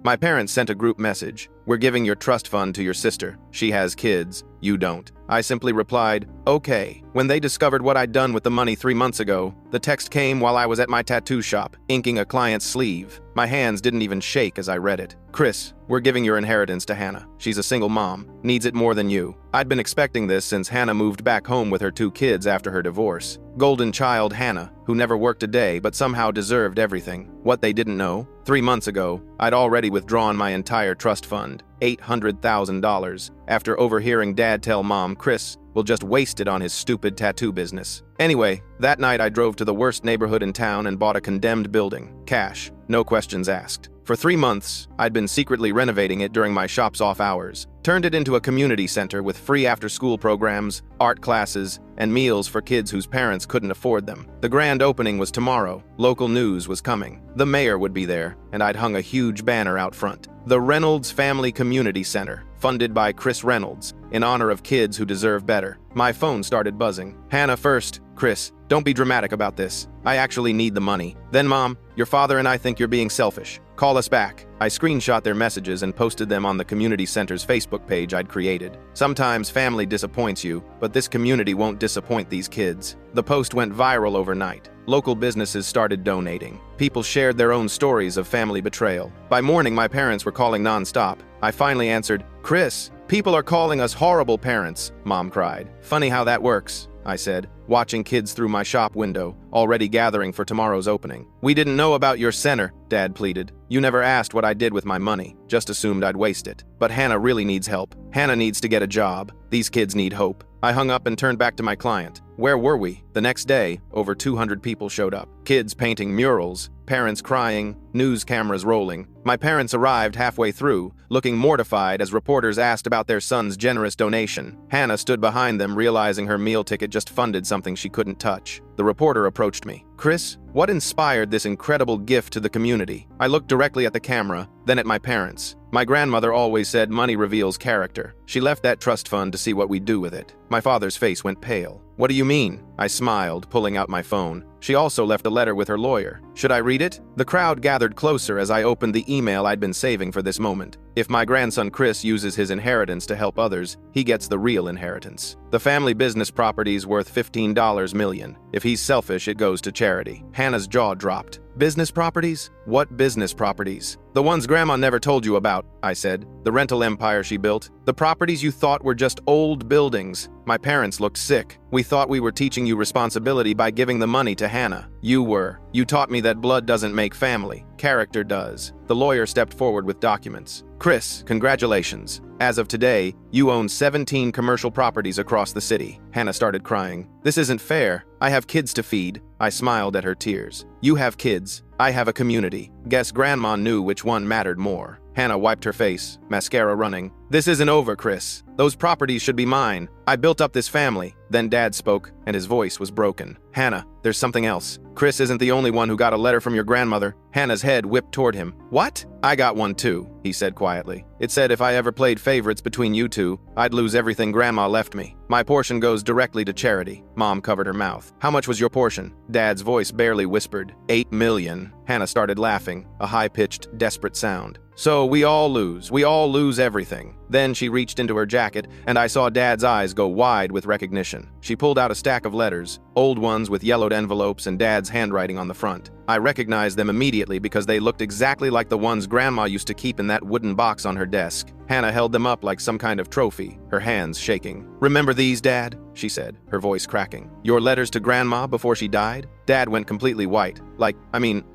My parents sent a group message. We're giving your trust fund to your sister. She has kids. You don't. I simply replied, okay. When they discovered what I'd done with the money 3 months ago, the text came while I was at my tattoo shop, inking a client's sleeve. My hands didn't even shake as I read it. Chris, we're giving your inheritance to Hannah. She's a single mom, needs it more than you. I'd been expecting this since Hannah moved back home with her 2 kids after her divorce. Golden child Hannah, who never worked a day but somehow deserved everything. What they didn't know, 3 months ago, I'd already withdrawn my entire trust fund, $800,000, after overhearing Dad tell Mom Chris will just waste it on his stupid tattoo business. Anyway, that night I drove to the worst neighborhood in town and bought a condemned building. Cash, no questions asked. For 3 months, I'd been secretly renovating it during my shop's off hours. Turned it into a community center with free after-school programs, art classes, and meals for kids whose parents couldn't afford them. The grand opening was tomorrow. Local news was coming. The mayor would be there, and I'd hung a huge banner out front. The Reynolds Family Community Center, funded by Chris Reynolds, in honor of kids who deserve better. My phone started buzzing. Hannah first. Chris, don't be dramatic about this. I actually need the money. Then Mom, your father and I think you're being selfish. Call us back. I screenshot their messages and posted them on the community center's Facebook page I'd created. Sometimes family disappoints you, but this community won't disappoint these kids. The post went viral overnight. Local businesses started donating. People shared their own stories of family betrayal. By morning, my parents were calling nonstop. I finally answered, Chris, people are calling us horrible parents, Mom cried. Funny how that works, I said, watching kids through my shop window, already gathering for tomorrow's opening. We didn't know about your center, Dad pleaded. You never asked what I did with my money, just assumed I'd waste it. But Hannah really needs help. Hannah needs to get a job. These kids need hope. I hung up and turned back to my client. Where were we? The next day, over 200 people showed up. Kids painting murals, parents crying, news cameras rolling. My parents arrived halfway through, looking mortified as reporters asked about their son's generous donation. Hannah stood behind them, realizing her meal ticket just funded something she couldn't touch. The reporter approached me. Chris, what inspired this incredible gift to the community? I looked directly at the camera, then at my parents. My grandmother always said money reveals character. She left that trust fund to see what we'd do with it. My father's face went pale. What do you mean? I smiled, pulling out my phone. She also left a letter with her lawyer. Should I read it? The crowd gathered closer as I opened the email I'd been saving for this moment. If my grandson Chris uses his inheritance to help others, he gets the real inheritance. The family business property's worth $15 million. If he's selfish, it goes to charity. Hannah's jaw dropped. Business properties? What business properties? The ones Grandma never told you about, I said. The rental empire she built. The properties you thought were just old buildings. My parents looked sick. We thought we were teaching you responsibility by giving the money to Hannah. You were. You taught me that blood doesn't make family. Character does. The lawyer stepped forward with documents. Chris, congratulations. As of today, you own 17 commercial properties across the city. Hannah started crying. This isn't fair. I have kids to feed. I smiled at her tears. You have kids. I have a community. Guess Grandma knew which one mattered more. Hannah wiped her face, mascara running. This isn't over, Chris. Those properties should be mine. I built up this family. Then Dad spoke, and his voice was broken. Hannah, there's something else. Chris isn't the only one who got a letter from your grandmother. Hannah's head whipped toward him. What? I got one too, he said quietly. It said if I ever played favorites between you two, I'd lose everything Grandma left me. My portion goes directly to charity. Mom covered her mouth. How much was your portion? Dad's voice barely whispered. $8 million. Hannah started laughing, a high-pitched, desperate sound. So we all lose everything. Then she reached into her jacket, and I saw Dad's eyes go wide with recognition. She pulled out a stack of letters, old ones with yellowed envelopes and Dad's handwriting on the front. I recognized them immediately because they looked exactly like the ones Grandma used to keep in that wooden box on her desk. Hannah held them up like some kind of trophy, her hands shaking. Remember these, Dad? She said, her voice cracking. Your letters to Grandma before she died? Dad went completely white.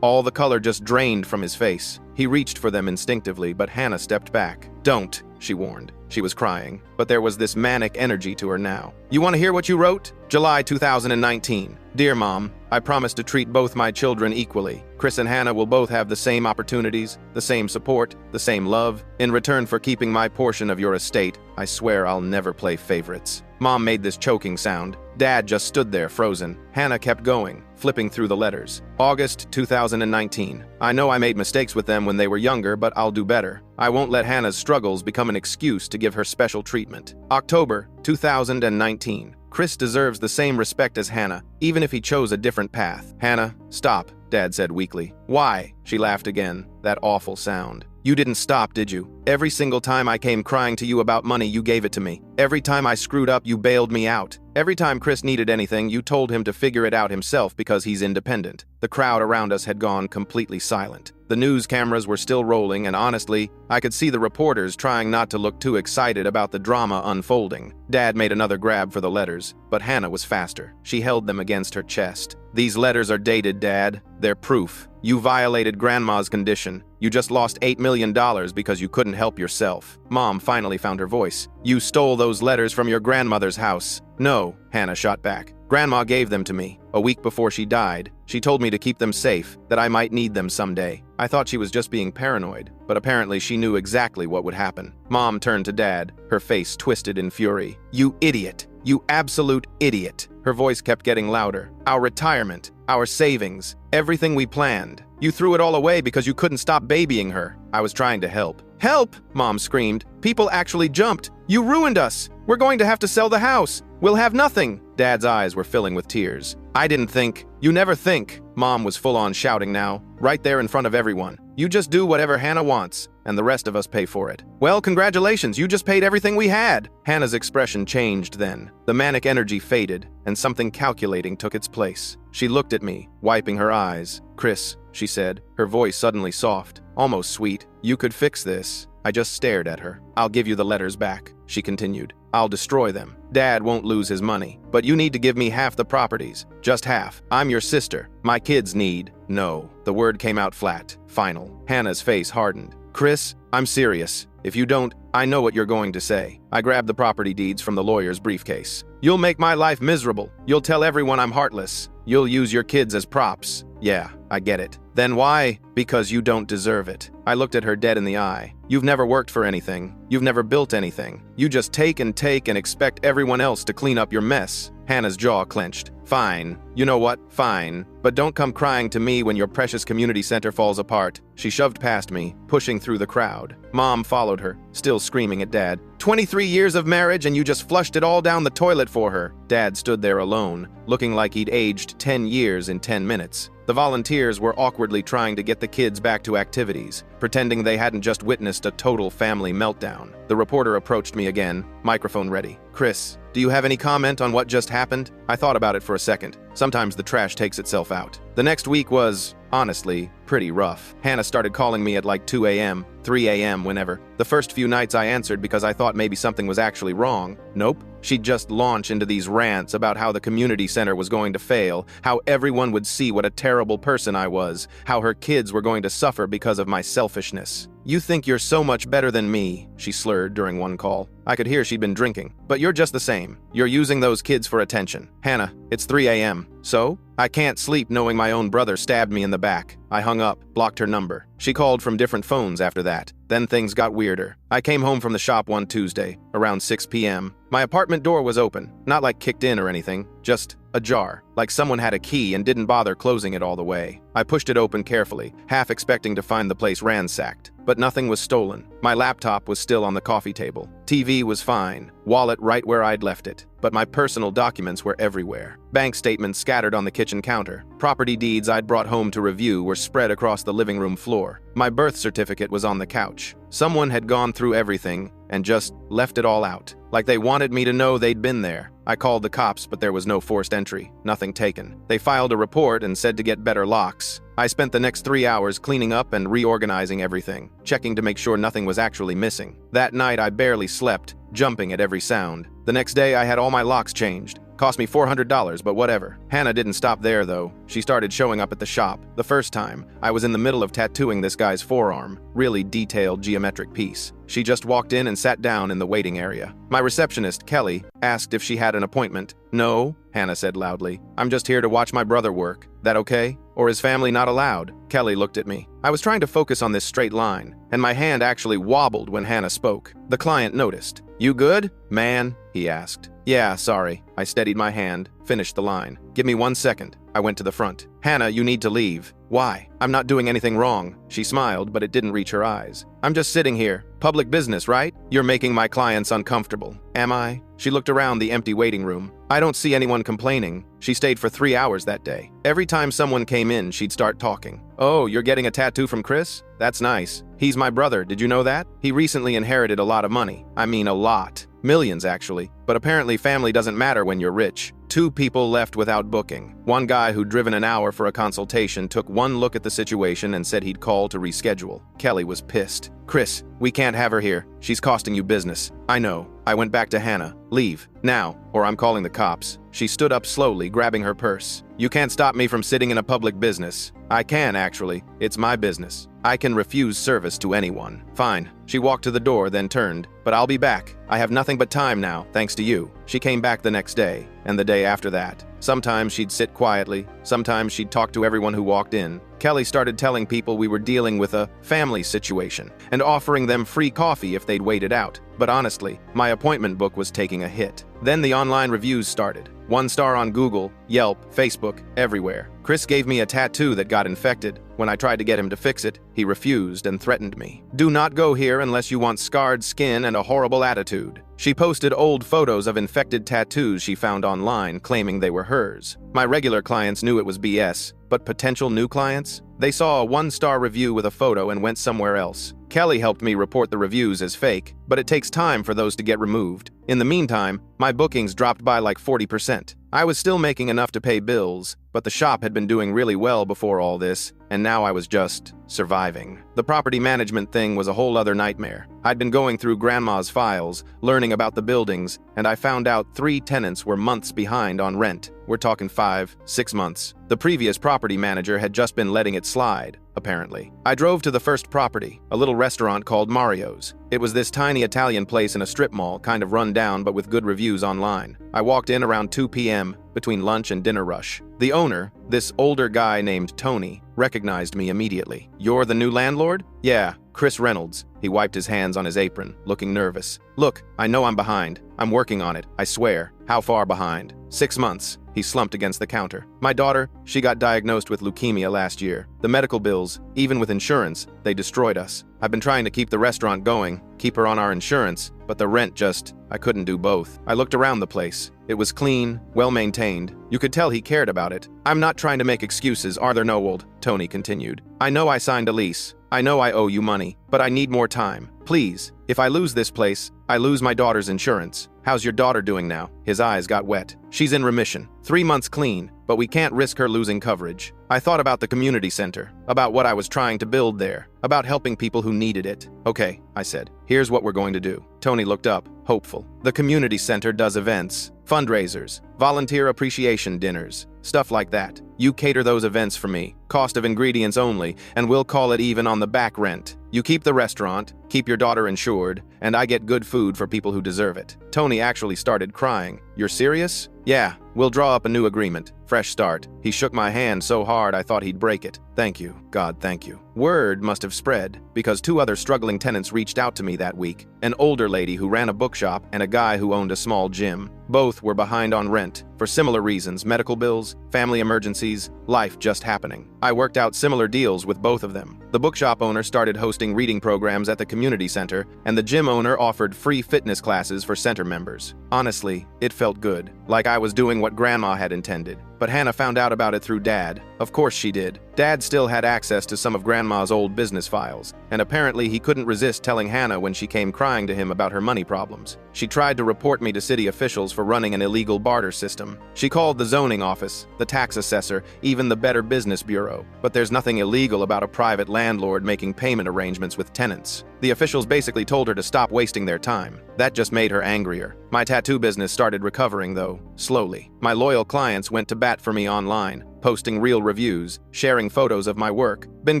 All the color just drained from his face. He reached for them instinctively, but Hannah stepped back. Don't, she warned. She was crying, but there was this manic energy to her now. You want to hear what you wrote? July 2019. Dear Mom, I promise to treat both my children equally. Chris and Hannah will both have the same opportunities, the same support, the same love. In return for keeping my portion of your estate, I swear I'll never play favorites. Mom made this choking sound. Dad just stood there frozen. Hannah kept going, flipping through the letters. August 2019. I know I made mistakes with them when they were younger, but I'll do better. I won't let Hannah's struggles become an excuse to give her special treatment. October 2019. Chris deserves the same respect as Hannah, even if he chose a different path. Hannah, stop, Dad said weakly. Why? She laughed again, that awful sound. You didn't stop, did you? Every single time I came crying to you about money, you gave it to me. Every time I screwed up, you bailed me out. Every time Chris needed anything, you told him to figure it out himself because he's independent. The crowd around us had gone completely silent. The news cameras were still rolling, and honestly, I could see the reporters trying not to look too excited about the drama unfolding. Dad made another grab for the letters, but Hannah was faster. She held them against her chest. These letters are dated, Dad. They're proof. You violated Grandma's condition. You just lost $8 million because you couldn't help yourself. Mom finally found her voice. You stole those letters from your grandmother's house. No, Hannah shot back. Grandma gave them to me. A week before she died, she told me to keep them safe, that I might need them someday. I thought she was just being paranoid, but apparently she knew exactly what would happen. Mom turned to Dad, her face twisted in fury. You idiot. You absolute idiot. Her voice kept getting louder. Our retirement, our savings, everything we planned. You threw it all away because you couldn't stop babying her. I was trying to help. Help! Mom screamed. People actually jumped. You ruined us. We're going to have to sell the house. We'll have nothing. Dad's eyes were filling with tears. I didn't think. You never think. Mom was full on shouting now, right there in front of everyone. You just do whatever Hannah wants, and the rest of us pay for it. Well, congratulations, you just paid everything we had. Hannah's expression changed then. The manic energy faded, and something calculating took its place. She looked at me, wiping her eyes. Chris, she said, her voice suddenly soft, almost sweet. You could fix this. I just stared at her. I'll give you the letters back, she continued. I'll destroy them. Dad won't lose his money, but you need to give me half the properties. Just half. I'm your sister. My kids need. No. The word came out flat. Final. Hannah's face hardened. Chris, I'm serious. If you don't, I know what you're going to say. I grabbed the property deeds from the lawyer's briefcase. You'll make my life miserable. You'll tell everyone I'm heartless. You'll use your kids as props. Yeah, I get it. Then why? Because you don't deserve it. I looked at her dead in the eye. You've never worked for anything. You've never built anything. You just take and expect everyone else to clean up your mess. Hannah's jaw clenched. Fine. You know what? Fine. But don't come crying to me when your precious community center falls apart. She shoved past me, pushing through the crowd. Mom followed her, still screaming at Dad. 23 years of marriage and you just flushed it all down the toilet for her. Dad stood there alone, looking like he'd aged 10 years in 10 minutes. The volunteers were awkwardly trying to get the kids back to activities, pretending they hadn't just witnessed a total family meltdown. The reporter approached me again, microphone ready. Chris, do you have any comment on what just happened? I thought about it for a second. Sometimes the trash takes itself out. The next week was, honestly, pretty rough. Hannah started calling me at like 2 a.m., 3 a.m., whenever. The first few nights I answered because I thought maybe something was actually wrong. Nope. She'd just launch into these rants about how the community center was going to fail, how everyone would see what a terrible person I was, how her kids were going to suffer because of my selfishness. You think you're so much better than me, she slurred during one call. I could hear she'd been drinking. But you're just the same. You're using those kids for attention. Hannah, it's 3 a.m. So? I can't sleep knowing my own brother stabbed me in the back. I hung up, blocked her number. She called from different phones after that. Then things got weirder. I came home from the shop one Tuesday, around 6 p.m. My apartment door was open, not like kicked in or anything, just ajar, like someone had a key and didn't bother closing it all the way. I pushed it open carefully, half expecting to find the place ransacked. But nothing was stolen. My laptop was still on the coffee table. TV was fine, wallet right where I'd left it. But my personal documents were everywhere. Bank statements scattered on the kitchen counter. Property deeds I'd brought home to review were spread across the living room floor. My birth certificate was on the couch. Someone had gone through everything and just left it all out, like they wanted me to know they'd been there. I called the cops, but there was no forced entry, nothing taken. They filed a report and said to get better locks. I spent the next 3 hours cleaning up and reorganizing everything, checking to make sure nothing was actually missing. That night I barely slept, jumping at every sound. The next day I had all my locks changed. Cost me $400, but whatever. Hannah didn't stop there, though. She started showing up at the shop. The first time, I was in the middle of tattooing this guy's forearm. Really detailed geometric piece. She just walked in and sat down in the waiting area. My receptionist, Kelly, asked if she had an appointment. No, Hannah said loudly. I'm just here to watch my brother work. That okay? Or is family not allowed? Kelly looked at me. I was trying to focus on this straight line, and my hand actually wobbled when Hannah spoke. The client noticed. You good, man? He asked. Yeah, sorry. I steadied my hand, finished the line. Give me 1 second. I went to the front. Hannah, you need to leave. Why? I'm not doing anything wrong. She smiled, but it didn't reach her eyes. I'm just sitting here. Public business, right? You're making my clients uncomfortable. Am I? She looked around the empty waiting room. I don't see anyone complaining. She stayed for 3 hours that day. Every time someone came in, she'd start talking. Oh, you're getting a tattoo from Chris? That's nice. He's my brother, did you know that? He recently inherited a lot of money. I mean, a lot. Millions, actually. But apparently family doesn't matter when you're rich. 2 people left without booking. One guy who'd driven an hour for a consultation took one look at the situation and said he'd call to reschedule. Kelly was pissed. Chris, we can't have her here. She's costing you business. I know. I went back to Hannah. Leave. Now, or I'm calling the cops. She stood up slowly, grabbing her purse. You can't stop me from sitting in a public business. I can, actually. It's my business. I can refuse service to anyone. Fine. She walked to the door, then turned. But I'll be back. I have nothing but time now, thanks to you. She came back the next day, and the day after that. Sometimes she'd sit quietly. Sometimes she'd talk to everyone who walked in. Kelly started telling people we were dealing with a family situation and offering them free coffee if they'd wait it out. But honestly, my appointment book was taking a hit. Then the online reviews started. 1 star on Google, Yelp, Facebook, everywhere. Chris gave me a tattoo that got infected. When I tried to get him to fix it, he refused and threatened me. Do not go here unless you want scarred skin and a horrible attitude. She posted old photos of infected tattoos she found online, claiming they were hers. My regular clients knew it was BS, but potential new clients? They saw a 1-star review with a photo and went somewhere else. Kelly helped me report the reviews as fake, but it takes time for those to get removed. In the meantime, my bookings dropped by like 40%. I was still making enough to pay bills, but the shop had been doing really well before all this, and now I was just surviving. The property management thing was a whole other nightmare. I'd been going through Grandma's files, learning about the buildings, and I found out 3 tenants were months behind on rent. We're talking 5, 6 months. The previous property manager had just been letting it slide, apparently. I drove to the first property, a little restaurant called Mario's. It was this tiny Italian place in a strip mall, kind of run down but with good reviews online. I walked in around 2 p.m., between lunch and dinner rush. The owner, this older guy named Tony, recognized me immediately. You're the new landlord? Yeah, Chris Reynolds. He wiped his hands on his apron, looking nervous. Look, I know I'm behind. I'm working on it, I swear. How far behind? 6 months. He slumped against the counter. My daughter, she got diagnosed with leukemia last year. The medical bills, even with insurance, they destroyed us. I've been trying to keep the restaurant going, keep her on our insurance, but the rent I couldn't do both. I looked around the place. It was clean, well-maintained. You could tell he cared about it. I'm not trying to make excuses, Arthur Nowold, Tony continued. I know I signed a lease. I know I owe you money, but I need more time. Please, if I lose this place, I lose my daughter's insurance. How's your daughter doing now? His eyes got wet. She's in remission. 3 months clean, but we can't risk her losing coverage. I thought about the community center, about what I was trying to build there, about helping people who needed it. Okay, I said. Here's what we're going to do. Tony looked up, hopeful. The community center does events, fundraisers, volunteer appreciation dinners, stuff like that. You cater those events for me, cost of ingredients only, and we'll call it even on the back rent. You keep the restaurant, keep your daughter insured, and I get good food for people who deserve it. Tony actually started crying. You're serious? Yeah, we'll draw up a new agreement. Fresh start. He shook my hand so hard I thought he'd break it. Thank you. God, thank you. Word must have spread, because 2 other struggling tenants reached out to me that week. An older lady who ran a bookshop and a guy who owned a small gym. Both were behind on rent, for similar reasons: medical bills, family emergencies, life just happening. I worked out similar deals with both of them. The bookshop owner started hosting reading programs at the community center, and the gym owner offered free fitness classes for center members. Honestly, it felt good, like I was doing what Grandma had intended. But Hannah found out about it through Dad. Of course she did. Dad still had access to some of Grandma's old business files, and apparently he couldn't resist telling Hannah when she came crying to him about her money problems. She tried to report me to city officials for running an illegal barter system. She called the zoning office, the tax assessor, even the Better Business Bureau. But there's nothing illegal about a private landlord making payment arrangements with tenants. The officials basically told her to stop wasting their time. That just made her angrier. My tattoo business started recovering, though, slowly. My loyal clients went to bat for me online, posting real reviews, sharing photos of my work. Been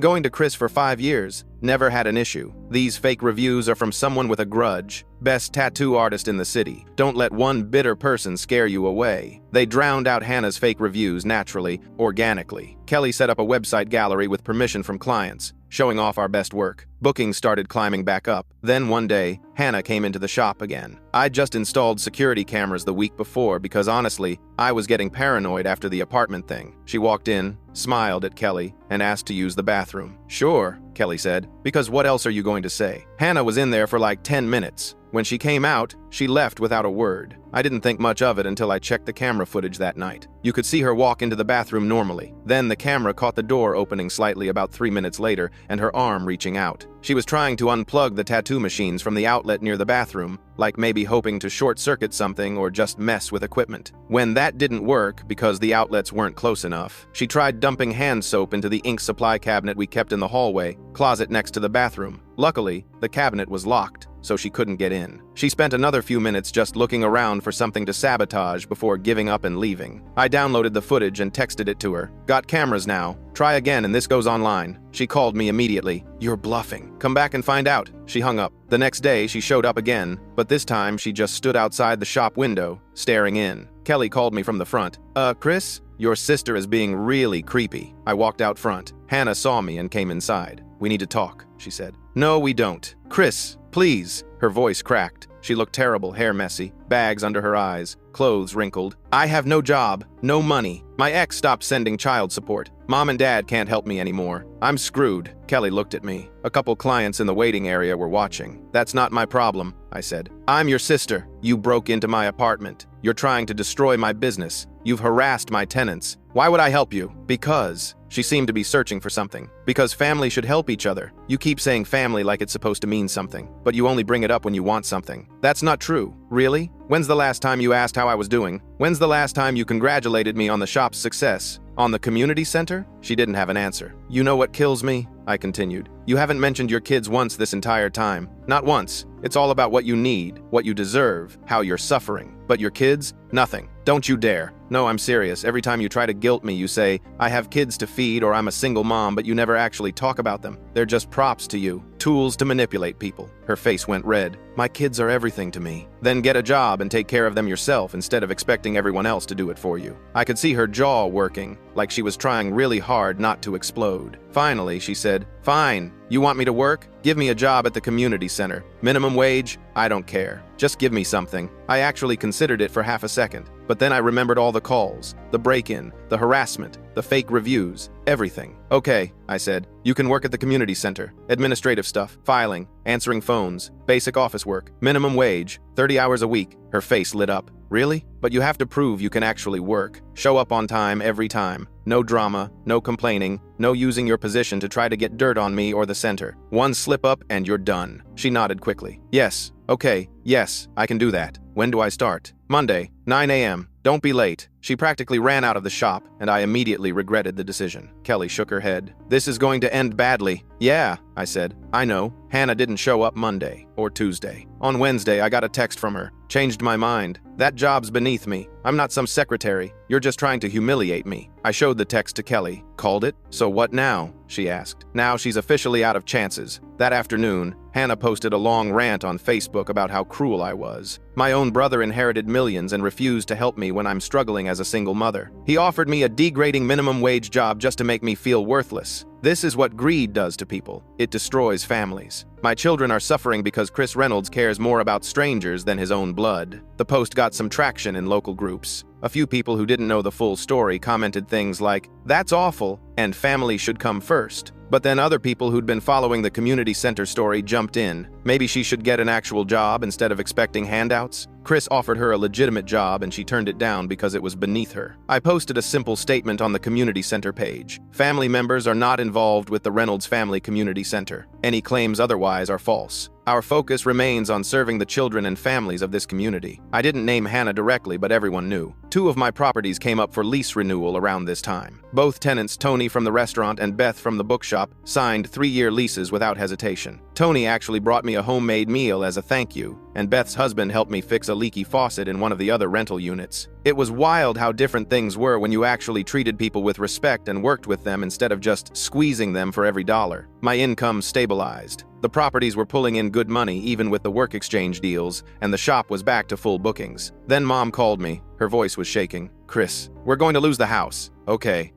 going to Chris for 5 years, never had an issue. These fake reviews are from someone with a grudge. Best tattoo artist in the city. Don't let one bitter person scare you away. They drowned out Hannah's fake reviews naturally, organically. Kelly set up a website gallery with permission from clients. showing off our best work. Bookings started climbing back up. Then one day, Hannah came into the shop again. I'd just installed security cameras the week before because honestly, I was getting paranoid after the apartment thing. She walked in, smiled at Kelly, and asked to use the bathroom. Sure, Kelly said, because what else are you going to say? Hannah was in there for like 10 minutes. When she came out, she left without a word. I didn't think much of it until I checked the camera footage that night. You could see her walk into the bathroom normally. Then the camera caught the door opening slightly about 3 minutes later and her arm reaching out. She was trying to unplug the tattoo machines from the outlet near the bathroom, like maybe hoping to short-circuit something or just mess with equipment. When that didn't work because the outlets weren't close enough, she tried dumping hand soap into the ink supply cabinet we kept in the hallway, closet next to the bathroom. Luckily, the cabinet was locked, so she couldn't get in. She spent another few minutes just looking around for something to sabotage before giving up and leaving. I downloaded the footage and texted it to her. Got cameras now. Try again and this goes online. She called me immediately. You're bluffing. Come back and find out. She hung up. The next day, she showed up again, but this time she just stood outside the shop window, staring in. Kelly called me from the front. Chris? Your sister is being really creepy. I walked out front. Hannah saw me and came inside. We need to talk, she said. No, we don't. Chris, please. Her voice cracked. She looked terrible, hair messy, bags under her eyes, clothes wrinkled. I have no job, no money. My ex stopped sending child support. Mom and Dad can't help me anymore. I'm screwed. Kelly looked at me. A couple clients in the waiting area were watching. That's not my problem, I said. I'm your sister. You broke into my apartment. You're trying to destroy my business. You've harassed my tenants. Why would I help you? Because. She seemed to be searching for something. Because family should help each other. You keep saying family like it's supposed to mean something, but you only bring it up when you want something. That's not true. Really? When's the last time you asked how I was doing? When's the last time you congratulated me on the shop's success? On the community center? She didn't have an answer. You know what kills me? I continued. You haven't mentioned your kids once this entire time. Not once. It's all about what you need, what you deserve, how you're suffering. But your kids? Nothing. Don't you dare. No, I'm serious. Every time you try to guilt me, you say, I have kids to feed or I'm a single mom, but you never actually talk about them. They're just props to you. Tools to manipulate people. Her face went red. My kids are everything to me. Then get a job and take care of them yourself instead of expecting everyone else to do it for you. I could see her jaw working, like she was trying really hard not to explode. Finally, she said, Fine. You want me to work? Give me a job at the community center. Minimum wage? I don't care. Just give me something. I actually considered it for half a second. But then I remembered all the calls, the break-in, the harassment, the fake reviews, everything. Okay, I said. You can work at the community center. Administrative stuff, filing, answering phones, basic office work, minimum wage, 30 hours a week. Her face lit up. Really? But you have to prove you can actually work. Show up on time every time. No drama, no complaining, no using your position to try to get dirt on me or the center. One slip up and you're done. She nodded quickly. Yes. Okay. Yes, I can do that. When do I start? Monday, 9 a.m. Don't be late. She practically ran out of the shop, and I immediately regretted the decision. Kelly shook her head. This is going to end badly. Yeah, I said. I know. Hannah didn't show up Monday or Tuesday. On Wednesday, I got a text from her. Changed my mind. That job's beneath me. I'm not some secretary. You're just trying to humiliate me. I showed the text to Kelly. Called it? So what now? She asked. Now she's officially out of chances. That afternoon, Hannah posted a long rant on Facebook about how cruel I was. My own brother inherited millions and refused to help me when I'm struggling as a single mother. He offered me a degrading minimum wage job just to make me feel worthless. This is what greed does to people. It destroys families. My children are suffering because Chris Reynolds cares more about strangers than his own blood. The post got some traction in local groups. A few people who didn't know the full story commented things like, "That's awful," and "Family should come first." But then other people who'd been following the community center story jumped in. Maybe she should get an actual job instead of expecting handouts. Chris offered her a legitimate job and she turned it down because it was beneath her. I posted a simple statement on the community center page. Family members are not involved with the Reynolds Family Community Center. Any claims otherwise are false. Our focus remains on serving the children and families of this community. I didn't name Hannah directly, but everyone knew. 2 of my properties came up for lease renewal around this time. Both tenants, Tony from the restaurant and Beth from the bookshop, signed 3-year leases without hesitation. Tony actually brought me a homemade meal as a thank you, and Beth's husband helped me fix a leaky faucet in one of the other rental units. It was wild how different things were when you actually treated people with respect and worked with them instead of just squeezing them for every dollar. My income stabilized. The properties were pulling in good money even with the work exchange deals, and the shop was back to full bookings. Then Mom called me. Her voice was shaking. Chris, we're going to lose the house. Okay,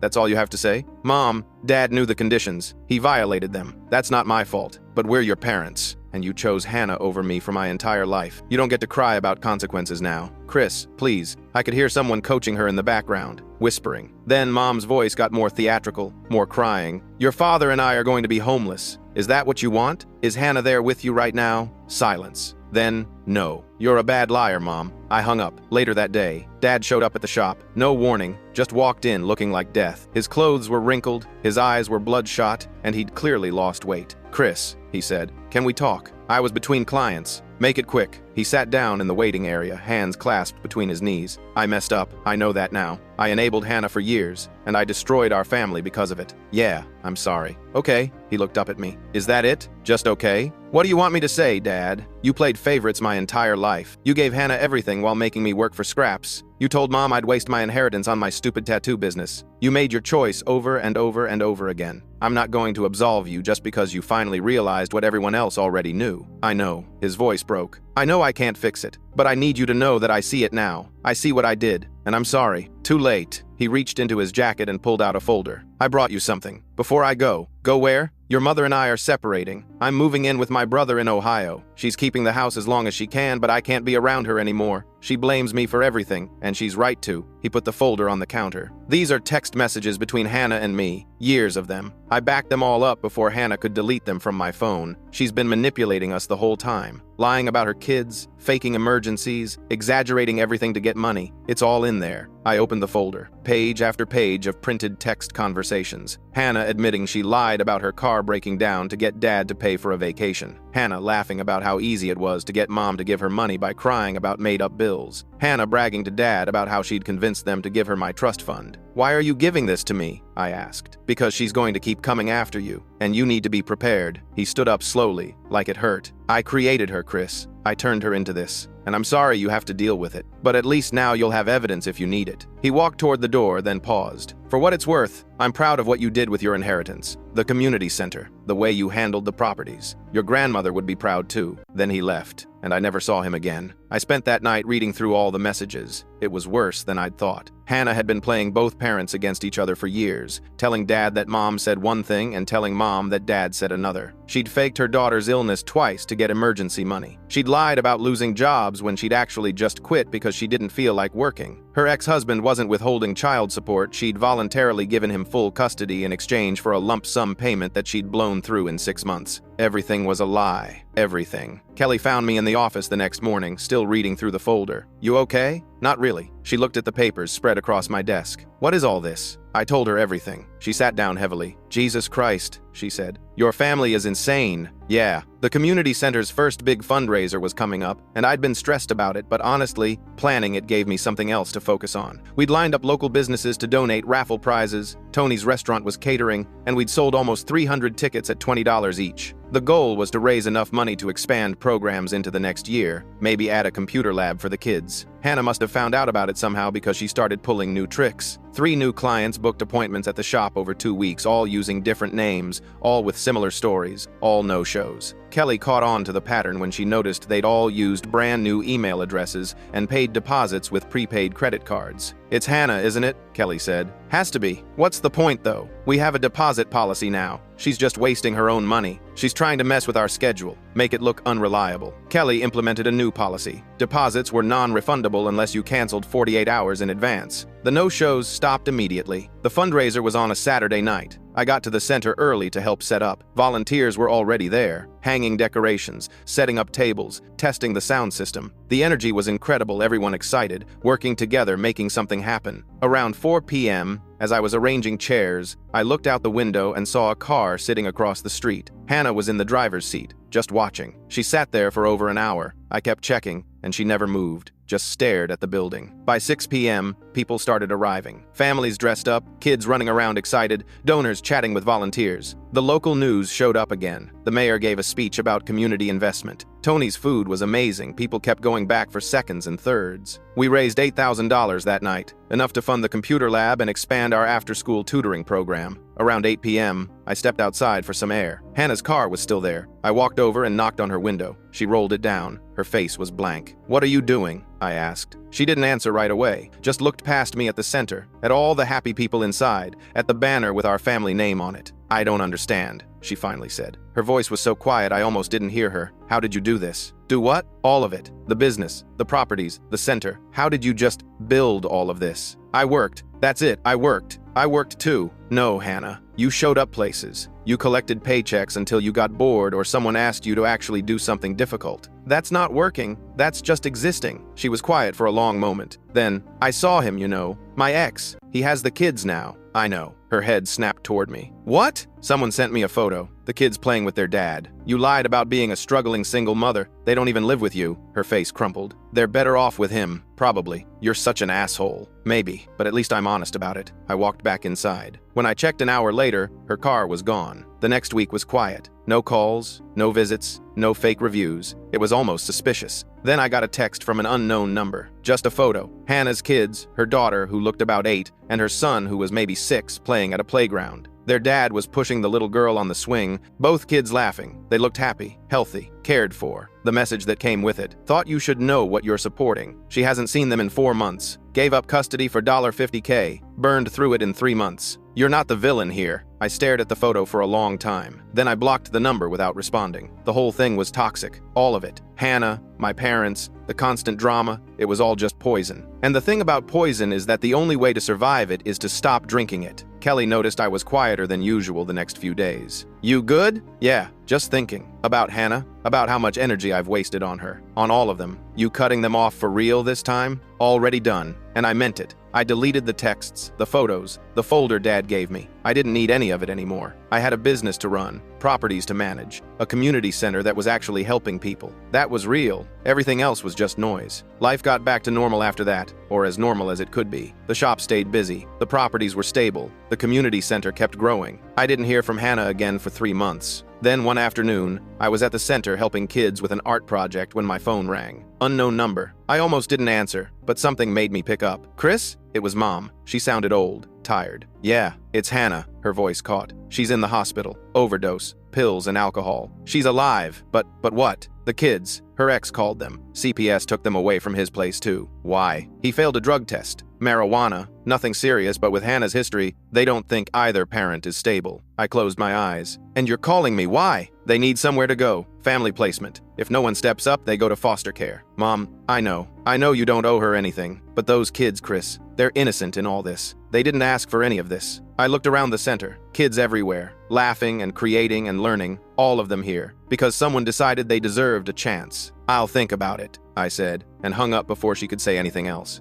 that's all you have to say? Mom, Dad knew the conditions. He violated them. That's not my fault. But we're your parents. And you chose Hannah over me for my entire life. You don't get to cry about consequences now. Chris, please. I could hear someone coaching her in the background, whispering. Then Mom's voice got more theatrical, more crying. Your father and I are going to be homeless. Is that what you want? Is Hannah there with you right now? Silence. Then, no. You're a bad liar, Mom. I hung up. Later that day, Dad showed up at the shop. No warning, just walked in looking like death. His clothes were wrinkled, his eyes were bloodshot, and he'd clearly lost weight. Chris, he said, can we talk? I was between clients. Make it quick. He sat down in the waiting area, hands clasped between his knees. I messed up. I know that now. I enabled Hannah for years, and I destroyed our family because of it. Yeah, I'm sorry. Okay, he looked up at me. Is that it? Just okay? What do you want me to say, Dad? You played favorites my entire life. You gave Hannah everything while making me work for scraps. You told Mom I'd waste my inheritance on my stupid tattoo business. You made your choice over and over and over again. I'm not going to absolve you just because you finally realized what everyone else already knew. I know. His voice broke. I know I can't fix it, but I need you to know that I see it now. I see what I did, and I'm sorry. Too late. He reached into his jacket and pulled out a folder. I brought you something. Before I go. Go where? Your mother and I are separating. I'm moving in with my brother in Ohio. She's keeping the house as long as she can, but I can't be around her anymore. She blames me for everything, and she's right to. He put the folder on the counter. These are text messages between Hannah and me. Years of them. I backed them all up before Hannah could delete them from my phone. She's been manipulating us the whole time. Lying about her kids, faking emergencies, exaggerating everything to get money. It's all in there. I opened the folder. Page after page of printed text conversations. Hannah admitting she lied about her car breaking down to get Dad to pay for a vacation. Hannah laughing about how easy it was to get Mom to give her money by crying about made-up bills. Hannah bragging to Dad about how she'd convinced them to give her my trust fund. Why are you giving this to me? I asked. Because she's going to keep coming after you, and you need to be prepared. He stood up slowly, like it hurt. I created her, Chris. I turned her into this. And I'm sorry you have to deal with it. But at least now you'll have evidence if you need it. He walked toward the door, then paused. For what it's worth, I'm proud of what you did with your inheritance. The community center, the way you handled the properties. Your grandmother would be proud too. Then he left, and I never saw him again. I spent that night reading through all the messages. It was worse than I'd thought. Hannah had been playing both parents against each other for years, telling Dad that Mom said one thing and telling Mom that Dad said another. She'd faked her daughter's illness twice to get emergency money. She'd lied about losing jobs when she'd actually just quit because she didn't feel like working. Her ex-husband wasn't withholding child support. She'd voluntarily given him full custody in exchange for a lump sum payment that she'd blown through in 6 months. Everything was a lie. Everything. Kelly found me in the office the next morning, still reading through the folder. You okay? Not really. She looked at the papers spread across my desk. What is all this? I told her everything. She sat down heavily. Jesus Christ, she said. Your family is insane. Yeah, the community center's first big fundraiser was coming up, and I'd been stressed about it, but honestly, planning it gave me something else to focus on. We'd lined up local businesses to donate raffle prizes, Tony's restaurant was catering, and we'd sold almost 300 tickets at $20 each. The goal was to raise enough money to expand programs into the next year, maybe add a computer lab for the kids. Hannah must have found out about it somehow because she started pulling new tricks. 3 new clients booked appointments at the shop over 2 weeks, all using different names, all with similar stories, all no-shows. Kelly caught on to the pattern when she noticed they'd all used brand new email addresses and paid deposits with prepaid credit cards. It's Hannah, isn't it? Kelly said. Has to be. What's the point, though? We have a deposit policy now. She's just wasting her own money. She's trying to mess with our schedule, make it look unreliable. Kelly implemented a new policy. Deposits were non-refundable unless you canceled 48 hours in advance. The no-shows stopped immediately. The fundraiser was on a Saturday night. I got to the center early to help set up. Volunteers were already there, hanging decorations, setting up tables, testing the sound system. The energy was incredible, everyone excited, working together, making something happen. Around 4 p.m., as I was arranging chairs, I looked out the window and saw a car sitting across the street. Hannah was in the driver's seat, just watching. She sat there for over an hour. I kept checking, and she never moved, just stared at the building. By 6 p.m., people started arriving. Families dressed up, kids running around excited, donors chatting with volunteers. The local news showed up again. The mayor gave a speech about community investment. Tony's food was amazing. People kept going back for seconds and thirds. We raised $8,000 that night, enough to fund the computer lab and expand our after-school tutoring program. Around 8 p.m., I stepped outside for some air. Hannah's car was still there. I walked over and knocked on her window. She rolled it down. Her Her face was blank. "What are you doing?" I asked. She didn't answer right away, just looked past me at the center, at all the happy people inside, at the banner with our family name on it. "I don't understand," she finally said. Her voice was so quiet I almost didn't hear her. "How did you do this?" "Do what?" "All of it. The business, the properties, the center. How did you just build all of this?" "I worked. That's it, I worked. I worked too." "No, Hannah. You showed up places. You collected paychecks until you got bored or someone asked you to actually do something difficult. That's not working. That's just existing." She was quiet for a long moment. Then, "I saw him, you know. My ex. He has the kids now." "I know." Her head snapped toward me. "What?" "Someone sent me a photo. The kids playing with their dad. You lied about being a struggling single mother. They don't even live with you." Her face crumpled. "They're better off with him. Probably. You're such an asshole." "Maybe, but at least I'm honest about it." I walked back inside. When I checked an hour later, her car was gone. The next week was quiet. No calls, no visits, no fake reviews. It was almost suspicious. Then I got a text from an unknown number. Just a photo. Hannah's kids, her daughter, who looked about 8, and her son, who was maybe 6, playing at a playground. Their dad was pushing the little girl on the swing, both kids laughing. They looked happy, healthy, cared for. The message that came with it: "Thought you should know what you're supporting." She hasn't seen them in 4 months. Gave up custody for $50K. Burned through it in 3 months. "You're not the villain here." I stared at the photo for a long time. Then I blocked the number without responding. The whole thing was toxic. All of it. Hannah, my parents, the constant drama. It was all just poison. And the thing about poison is that the only way to survive it is to stop drinking it. Kelly noticed I was quieter than usual the next few days. "You good?" "Yeah, just thinking. About Hannah, about how much energy I've wasted on her. On all of them. You cutting them off for real this time?" "Already done. And I meant it. I deleted the texts, the photos, the folder Dad gave me. I didn't need any of it anymore. I had a business to run, properties to manage, a community center that was actually helping people. That was real. Everything else was just noise. Life got back to normal after that, or as normal as it could be. The shop stayed busy. The properties were stable. The community center kept growing. I didn't hear from Hannah again for 3 months. Then one afternoon, I was at the center helping kids with an art project when my phone rang. Unknown number. I almost didn't answer, but something made me pick up. "Chris?" It was Mom. She sounded old, tired. "Yeah, it's Hannah," her voice caught. "She's in the hospital. Overdose. Pills and alcohol. She's alive. But what? The kids. Her ex called them. CPS took them away from his place too." "Why?" "He failed a drug test. Marijuana. Nothing serious, but with Hannah's history, they don't think either parent is stable." I closed my eyes. "And you're calling me, why?" "They need somewhere to go. Family placement. If no one steps up, they go to foster care." "Mom, I know you don't owe her anything. But those kids, Chris, they're innocent in all this. They didn't ask for any of this." I looked around the center. Kids everywhere. Laughing and creating and learning. All of them here. Because someone decided they deserved a chance. "I'll think about it," I said, and hung up before she could say anything else.